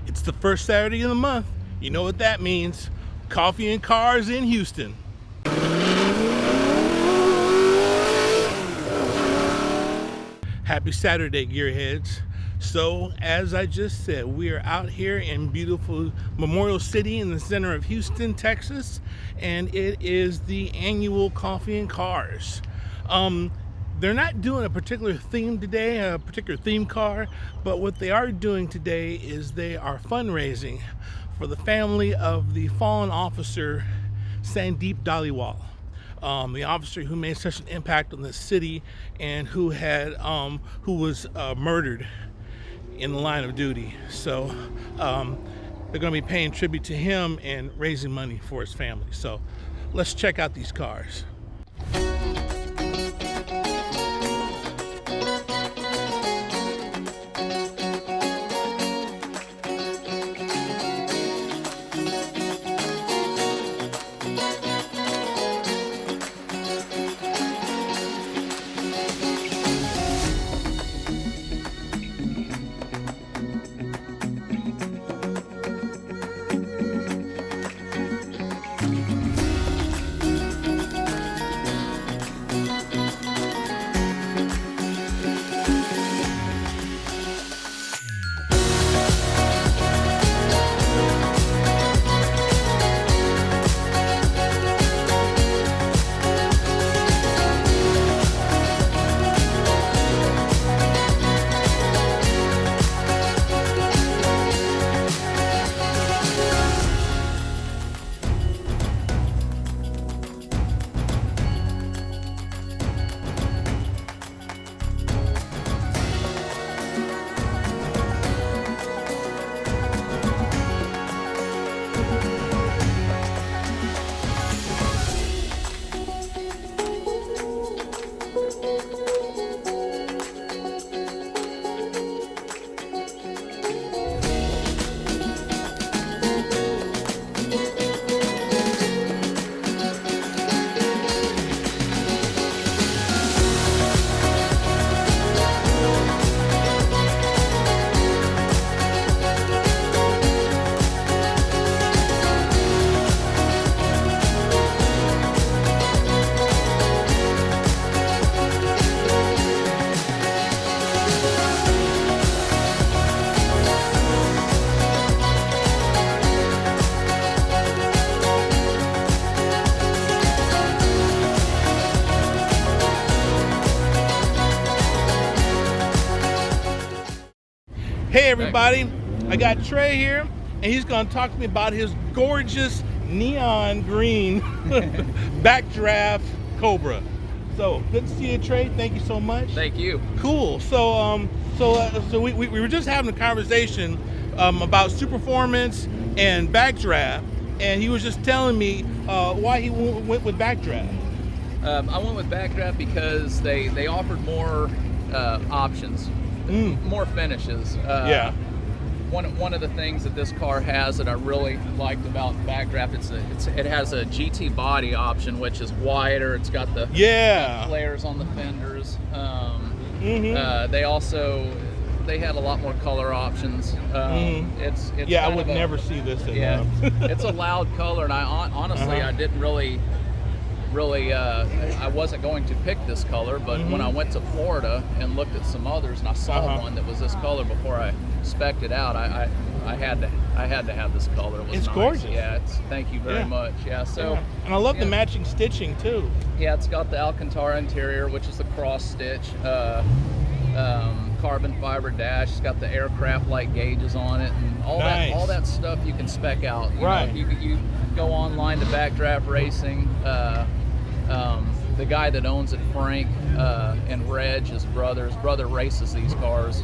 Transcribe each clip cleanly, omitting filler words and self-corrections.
It's the first Saturday of the month. You know what that means. Coffee and cars in Houston. Happy Saturday, Gearheads. So, as I just said, we are out here in beautiful Memorial City in the center of Houston, Texas, and it is the annual Coffee and Cars. They're not doing a particular theme today, a particular theme car, but what they are doing today is they are fundraising for the family of the fallen officer, Sandeep Dhaliwal. The officer who made such an impact on the city and who was murdered in the line of duty. So they're going to be paying tribute to him and raising money for his family. So let's check out these cars. Hey everybody, I got Trey here, and he's going to talk to me about his gorgeous neon green Backdraft Cobra. So good to see you, Trey. Thank you so much. Thank you. Cool. So we were just having a conversation about Superformance and Backdraft, and he was just telling me why he went with Backdraft. I went with Backdraft because they offered more options. More finishes. Yeah. One of the things that this car has that I really liked about Backdraft, it has a GT body option, which is wider. It's got the flares on the fenders. They had a lot more color options. It's I would never see this in it's a loud color, and I honestly I didn't really I wasn't going to pick this color, but when I went to Florida and looked at some others, and I saw one that was this color before I spec'd it out, I had to have this color. It's nice. gorgeous. Yeah, thank you very much. Yeah, so and I love the matching stitching too. Yeah, it's got the Alcantara interior, which is the cross stitch, carbon fiber dash. It's got the aircraft light gauges on it, and all that stuff you can spec out. You go online to Backdraft Racing. The guy that owns it, Frank, and Reg, his brother races these cars.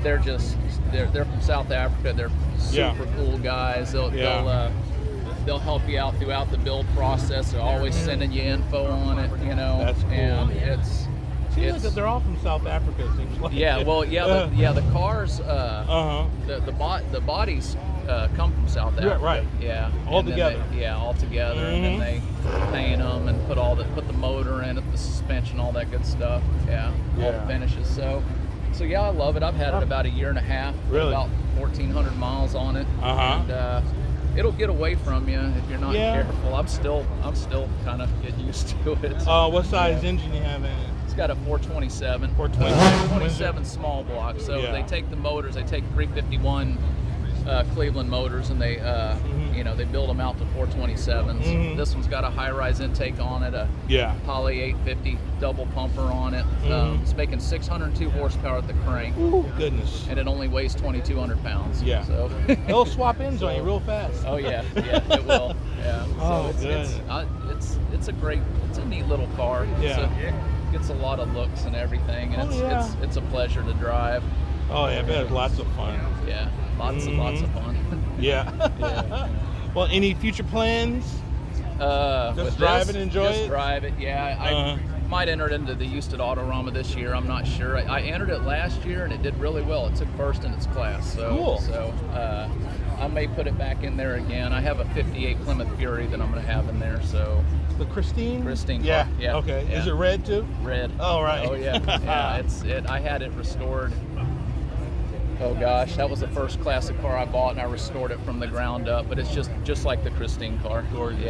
They're from South Africa. They're super cool guys. They'll help you out throughout the build process. They're always sending you info on it, you know. That's cool. And seems like they're all from South Africa, it seems like. Yeah, well, the cars, the bodies come from South Africa. Right. Yeah. All together. All together, and then they paint them and put the motor in it, the suspension, all that good stuff. Yeah. All the finishes. So, So yeah, I love it. I've had it about a year and a half. Really? About 1,400 miles on it. And it'll get away from you if you're not careful. I'm still kind of getting used to it. What size engine you have in it? It's got a 427. 27 small block. So they take the motors. They take 351 Cleveland motors, and they they build them out to 427s. This one's got a high-rise intake on it, a Poly 850 double pumper on it. It's making 602 horsepower at the crank. Ooh, goodness. And it only weighs 2,200 pounds. Yeah. So it'll swap ends on you real fast. Oh yeah, it will. Yeah. Oh, it's a neat little car. Gets a lot of looks and everything, and it's a pleasure to drive. Oh yeah, but it's lots of fun. Yeah, lots of fun. Yeah. Well, any future plans? Just drive it, enjoy it? Just drive it, yeah. I might enter it into the Houston Autorama this year. I'm not sure. I entered it last year, and it did really well. It took first in its class. So, cool. So I may put it back in there again. I have a 58 Plymouth Fury that I'm going to have in there. So the Christine? Christine. Yeah. Car. Yeah. Okay. Yeah. Is it red too? Red. Oh, right. Oh yeah. Yeah. I had it restored. Oh gosh, that was the first classic car I bought, and I restored it from the ground up. But it's just like the Christine car. Gorgeous.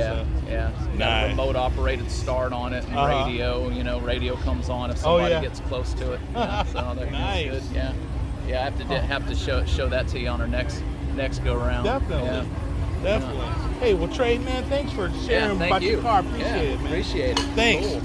Yeah. It's got a remote operated start on it, and radio. Radio comes on if somebody gets close to it. So nice. Good. Yeah. Yeah. I have to show that to you on our next go round. Definitely. Yeah. Definitely. Hey, well, Trey, man, thanks for sharing about your car. Appreciate it, man. Appreciate it. Thanks. Cool.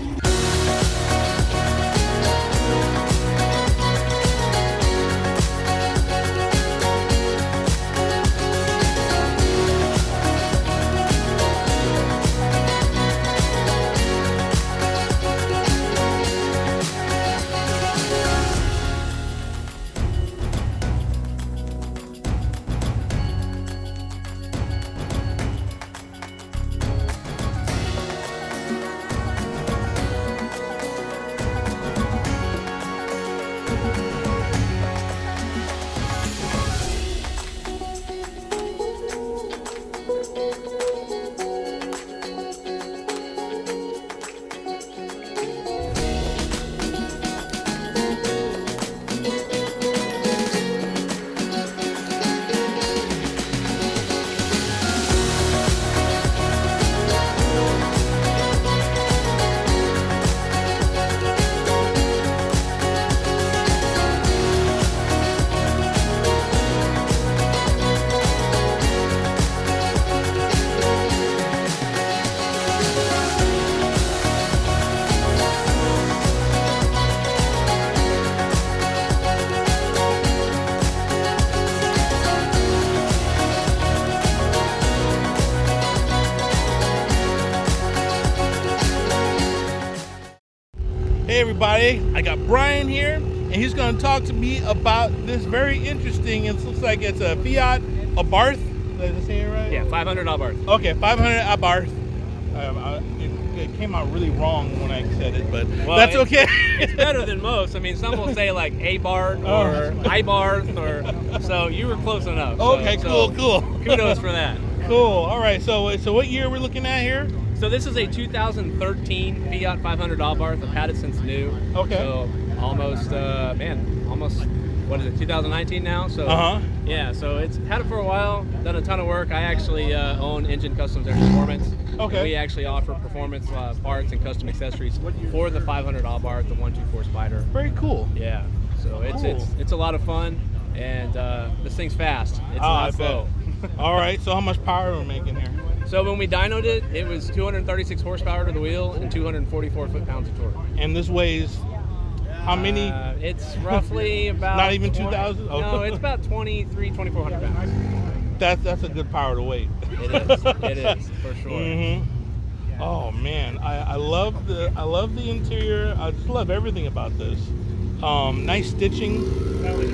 Hey everybody, I got Brian here, and he's going to talk to me about this very interesting, it looks like it's a Fiat Abarth. Did I say it right? Yeah, 500 Abarth. Okay, 500 Abarth. It came out really wrong when I said it, but that's okay. It's better than most. I mean, some will say like Abarth or Ibarth, or so you were close enough. Okay, cool. Kudos for that. Cool. All right. So what year are we looking at here? So this is a 2013 Fiat 500 Abarth. I've had it since new. Okay. So almost, what is it, 2019 now? So yeah, so it's had it for a while, done a ton of work. I actually own Engine Customs and Performance. Okay. We actually offer performance parts and custom accessories for the 500 Abarth, the 124 Spider. Very cool. Yeah. So it's a lot of fun, and this thing's fast. It's not slow. All right. So how much power are we making here? So when we dynoed it, it was 236 horsepower to the wheel and 244 foot-pounds of torque. And this weighs how many? It's roughly about... Not even 2,000? Oh. No, it's about 2,400 pounds. That's a good power to weight. It is, for sure. Mm-hmm. Oh man, I love the interior. I just love everything about this. Nice stitching.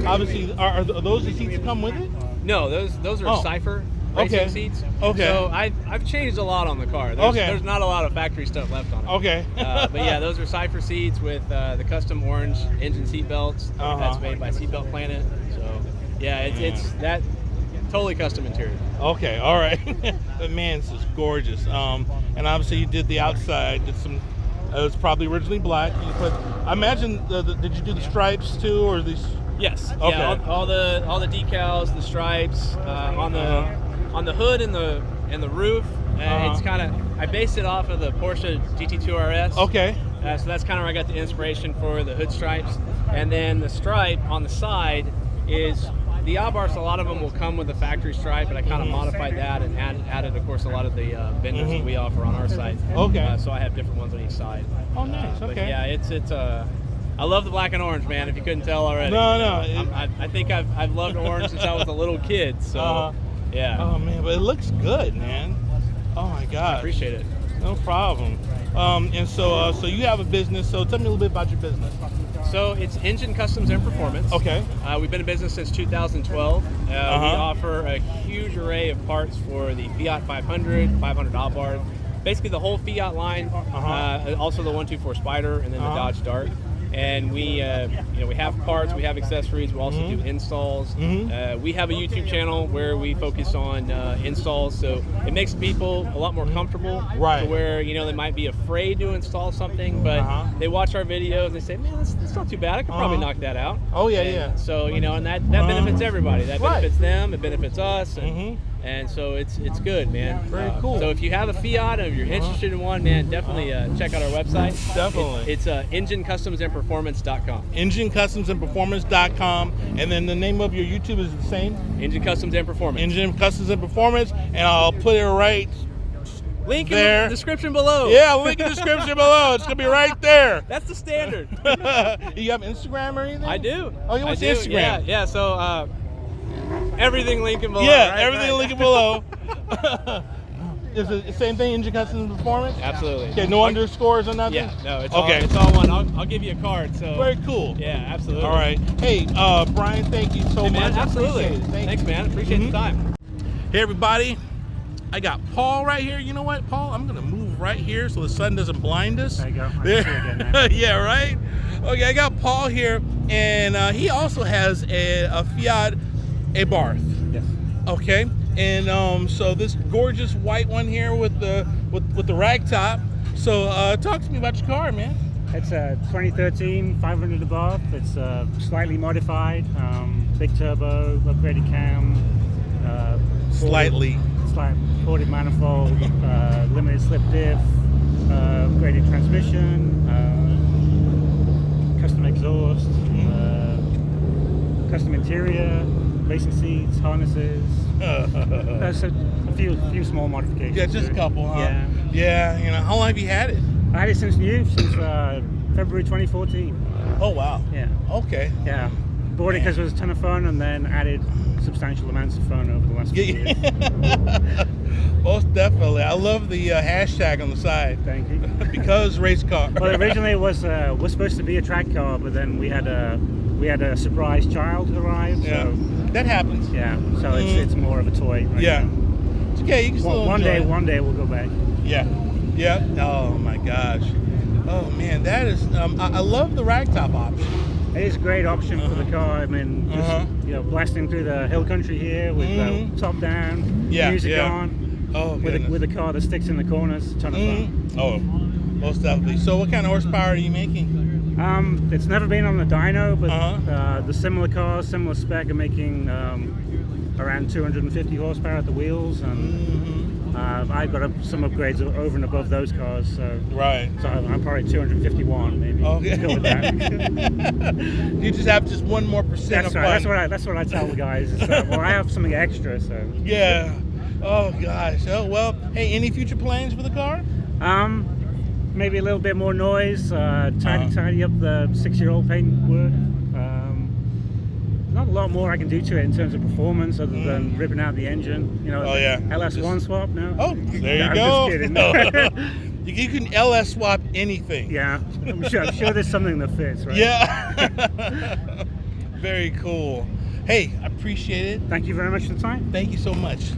Obviously, are those the seats that come with it? No, those are Cypher racing seats. Okay. So I've changed a lot on the car. There's not a lot of factory stuff left on it. Okay. But yeah, those are Cypher seats with the custom orange engine seat belts. That's made by Seatbelt Planet. So yeah, it's that totally custom interior. Okay. All right. But man, this is gorgeous. And obviously you did the outside. Did some. It was probably originally black. I imagine. Did you do the stripes too, or these? Yes. Okay. Yeah, all the decals, the stripes on the hood and the roof. It's kind of, I based it off of the Porsche GT2 RS. Okay. So that's kind of where I got the inspiration for the hood stripes. And then the stripe on the side is the Abarths. A lot of them will come with a factory stripe, but I kind of modified that and added, of course, a lot of the vendors that we offer on our site. Okay. So I have different ones on each side. Oh, nice. Okay. But yeah, it's I love the black and orange, man. If you couldn't tell already. No. I think I've loved orange since I was a little kid. So yeah. Oh man, but it looks good, man. Oh my God. I appreciate it. No problem. And so you have a business. So tell me a little bit about your business. So it's Engine Customs and Performance. Okay. We've been in business since 2012. We offer a huge array of parts for the Fiat 500, 500 Abarth, basically the whole Fiat line. Also the 124 Spider, and then the Dodge Dart. And we have parts, we have accessories, we also do installs. We have a YouTube channel where we focus on installs, so it makes people a lot more comfortable. Right. To where they might be afraid to install something, but they watch our videos and they say, "Man, that's not too bad. I could probably knock that out." Oh yeah, and yeah. So and that benefits everybody. That benefits them. It benefits us. And so it's good, man. Very cool. So if you have a Fiat and if you're interested in one, man, definitely check out our website. Definitely. It's enginecustomsandperformance.com. Enginecustomsandperformance.com. And then the name of your YouTube is the same? Engine Customs and Performance. Engine Customs and Performance. And I'll put it right link there. In the description below. Yeah, link in the description below. It's going to be right there. That's the standard. You have Instagram or anything? I do. Oh, you want Instagram? Yeah. So everything linking below. Yeah, right? everything linking below. Is it the same thing, Engine Customs and Performance? Absolutely. Okay, no underscores or nothing? Yeah, no, it's okay. It's all one. I'll give you a card. So very cool. Yeah, absolutely. All right. Hey, Brian, thank you so much. Absolutely. Thanks, man. Appreciate the time. Hey, everybody. I got Paul right here. You know what, Paul? I'm going to move right here so the sun doesn't blind us. There you go. Again, yeah, right? Okay, I got Paul here, and he also has a Fiat Abarth. Yes. Okay. And so this gorgeous white one here with the ragtop. So talk to me about your car, man. It's a 2013 500 Abarth. It's slightly modified, big turbo, upgraded cam, slightly ported manifold, limited slip diff, upgraded transmission, custom exhaust, custom interior, racing seats, harnesses. That's a few small modifications. Yeah, just a couple, huh? Yeah. Yeah, how long have you had it? I had it since February 2014. Oh, wow. Yeah. Okay. Yeah. Bought it because it was a ton of fun, and then added substantial amounts of fun over the last few years. Most definitely. I love the hashtag on the side. Thank you. Because race car. Well, originally it was supposed to be a track car, but then we had a surprise child arrive. Yeah. So, that happens. yeah. So it's more of a toy. Right Yeah. now. It's okay. You can still One enjoy it. day we'll go back. Yeah. Yeah. Oh my gosh. Oh man, that is. I love the ragtop option. It is a great option for the car. I mean, just blasting through the hill country here with top down, music on. Oh, with a car that sticks in the corners. A ton of fun. Oh, most definitely. So, what kind of horsepower are you making? It's never been on the dyno, but the similar cars, similar spec, are making around 250 horsepower at the wheels, and I've got some upgrades over and above those cars. So So I'm probably 251 maybe. Okay. Go with that. You just have just 1% more That's of right. fun. That's what I tell the guys. Well, I have something extra, so. Yeah. Oh gosh. Oh well. Hey, any future plans for the car? Maybe a little bit more noise. Tidy up the 6-year-old paintwork. Not a lot more I can do to it in terms of performance, other than ripping out the engine. LS1 swap now. Oh, there you I'm go. just kidding. You can LS swap anything. Yeah, I'm sure there's something that fits, right? Yeah. Very cool. Hey, I appreciate it. Thank you very much for the time. Thank you so much.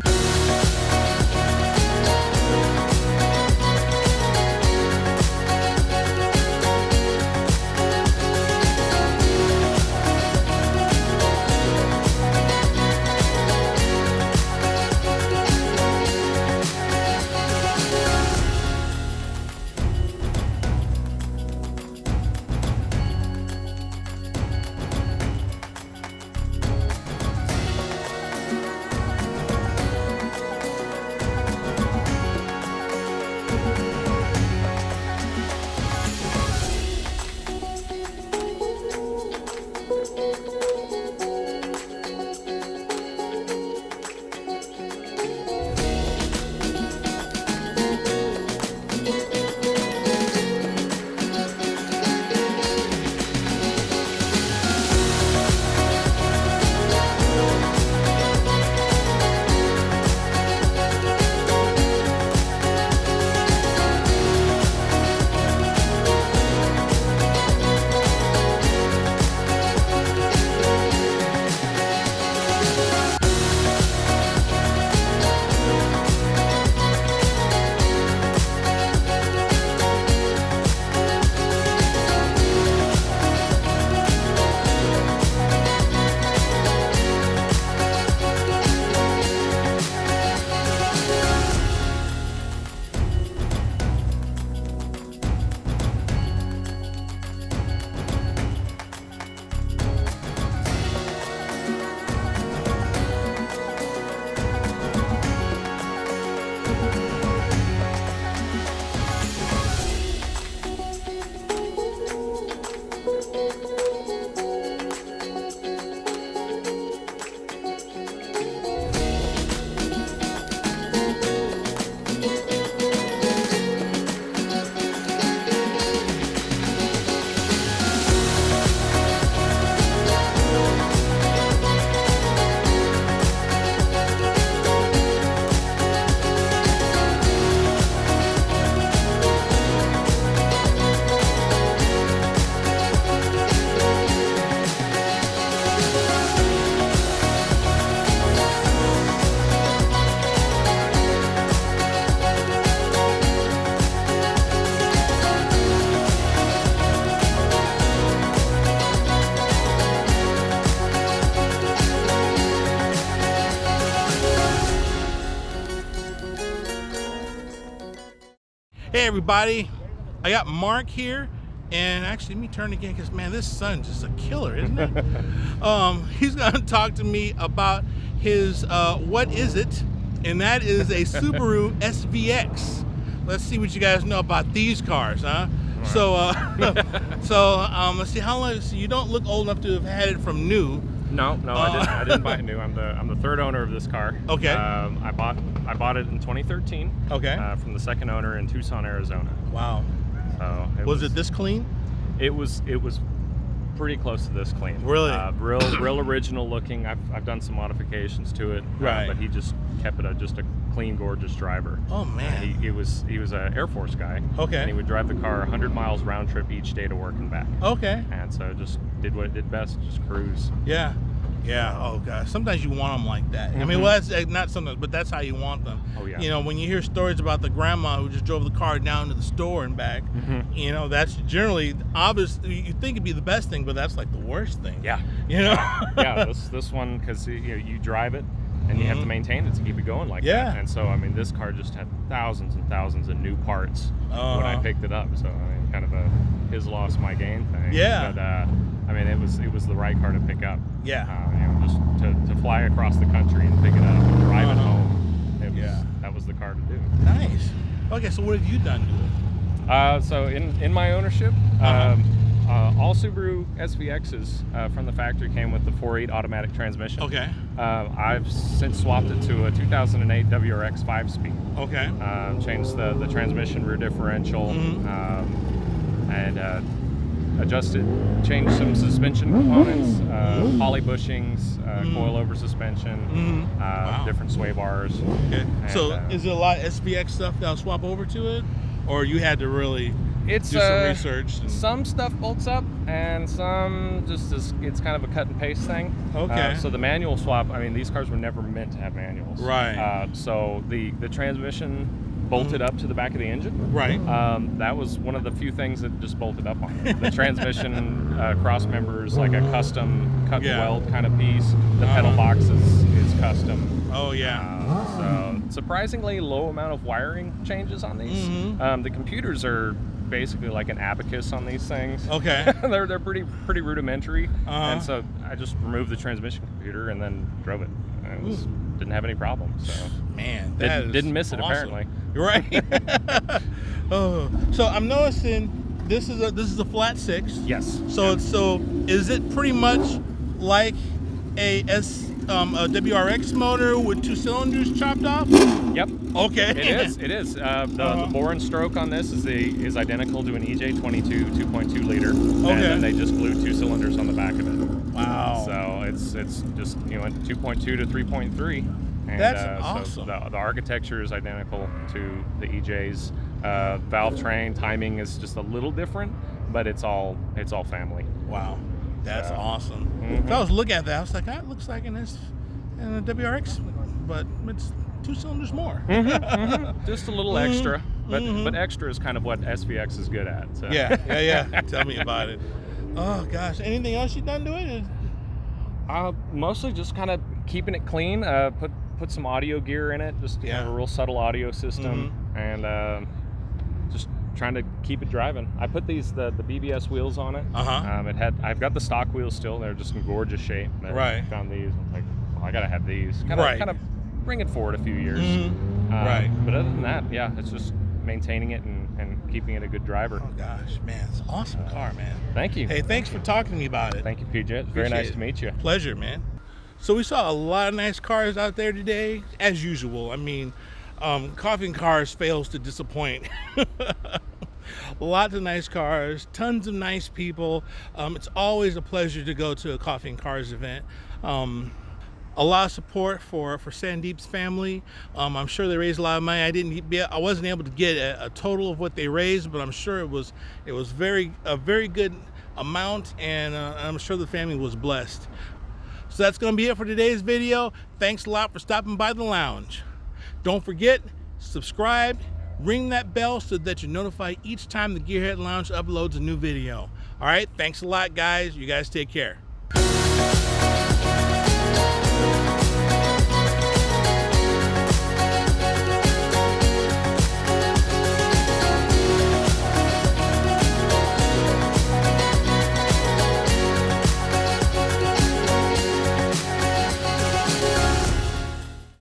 Hey everybody, I got Mark here, and actually let me turn again because man, this sun's just a killer, isn't it? He's gonna talk to me about his what is it, and that is a Subaru SVX. Let's see what you guys know about these cars, huh? Right. So let's see how long. So you don't look old enough to have had it from new. No, I didn't buy it new. I'm the third owner of this car. Okay. I bought it in 2013. Okay. From the second owner in Tucson, Arizona. Wow. So was it this clean? It was pretty close to this clean. Really? Real original looking. I've done some modifications to it. Right. But he just kept it just a clean, gorgeous driver. Oh man. He was an Air Force guy. Okay. And he would drive the car 100 miles round trip each day to work and back. Okay. And so just did what it did best, just cruise. Yeah. Yeah. Oh gosh. Sometimes you want them like that. I mean, well, that's not sometimes, but that's how you want them. Oh yeah. You know, when you hear stories about the grandma who just drove the car down to the store and back, you know, that's generally obvious. You think it'd be the best thing, but that's like the worst thing. Yeah. You know. Yeah. This one, because you drive it and you have to maintain it to keep it going like that. And so I mean, this car just had thousands and thousands of new parts when I picked it up. So I mean, kind of a his loss, my gain thing. Yeah. But I mean, it was the right car to pick up. Yeah. You know, just to fly across the country and pick it up and drive it home. That was the car to do. Nice. Okay, so what have you done to it? So in my ownership, all Subaru SVXs from the factory came with the 4.8 automatic transmission. Okay. I've since swapped it to a 2008 WRX 5-speed. Okay. Changed the transmission, rear differential, and changed some suspension components, poly bushings, coilover suspension, different sway bars. Okay. And, so is it a lot of SVX stuff that'll swap over to it, or you had to really do some research? Some stuff bolts up, and some it's kind of a cut and paste thing. Okay. So the manual swap, I mean, these cars were never meant to have manuals. Right. So the transmission bolted up to the back of the engine. Right. That was one of the few things that just bolted up on it. The transmission cross members, like a custom cut and weld kind of piece. The pedal box is custom. Oh yeah. So surprisingly low amount of wiring changes on these. The computers are basically like an abacus on these things. Okay. they're pretty rudimentary. And so I just removed the transmission computer and then drove it. Didn't have any problems. So man, didn't miss it awesome. apparently. Right. Oh, so I'm noticing this is a flat 6. Yes. So is it pretty much like a WRX motor with 2 cylinders chopped off? Yep. Okay. It is. The bore and stroke on this is identical to an EJ22 2.2 liter. And then they just glued 2 cylinders on the back of it. Wow. So it's just 2.2 to 3.3. And, that's awesome. So the architecture is identical to the EJ's. Valve train timing is just a little different, but it's all family. Wow, that's awesome. So I was looking at that, I was like, that looks like in a WRX, but it's 2 cylinders more. Just a little extra, but extra is kind of what SVX is good at. So. Yeah. Tell me about it. Oh gosh, anything else you've done to it? Mostly just kind of keeping it clean. Put some audio gear in it, just have a real subtle audio system, and just trying to keep it driving. I put the BBS wheels on it. I've got the stock wheels still. They're just in gorgeous shape. I found these. I'm like, well, I gotta have these. Kind of bring it forward a few years. But other than that, it's just maintaining it and keeping it a good driver. Oh gosh, man, it's an awesome car, man. Thank you. Hey, thanks for talking to me about it. Thank you, PJ. It's very nice to meet you. Pleasure, man. So we saw a lot of nice cars out there today, as usual. I mean, Coffee and Cars fails to disappoint. Lots of nice cars, tons of nice people. It's always a pleasure to go to a Coffee and Cars event. A lot of support for Sandeep's family. I'm sure they raised a lot of money. I wasn't able to get a total of what they raised, but I'm sure it was a very good amount, and I'm sure the family was blessed. So that's going to be it for today's video. Thanks a lot for stopping by the lounge. Don't forget, subscribe, ring that bell so that you're notified each time the Gearhead Lounge uploads a new video. All right, thanks a lot, guys. You guys take care.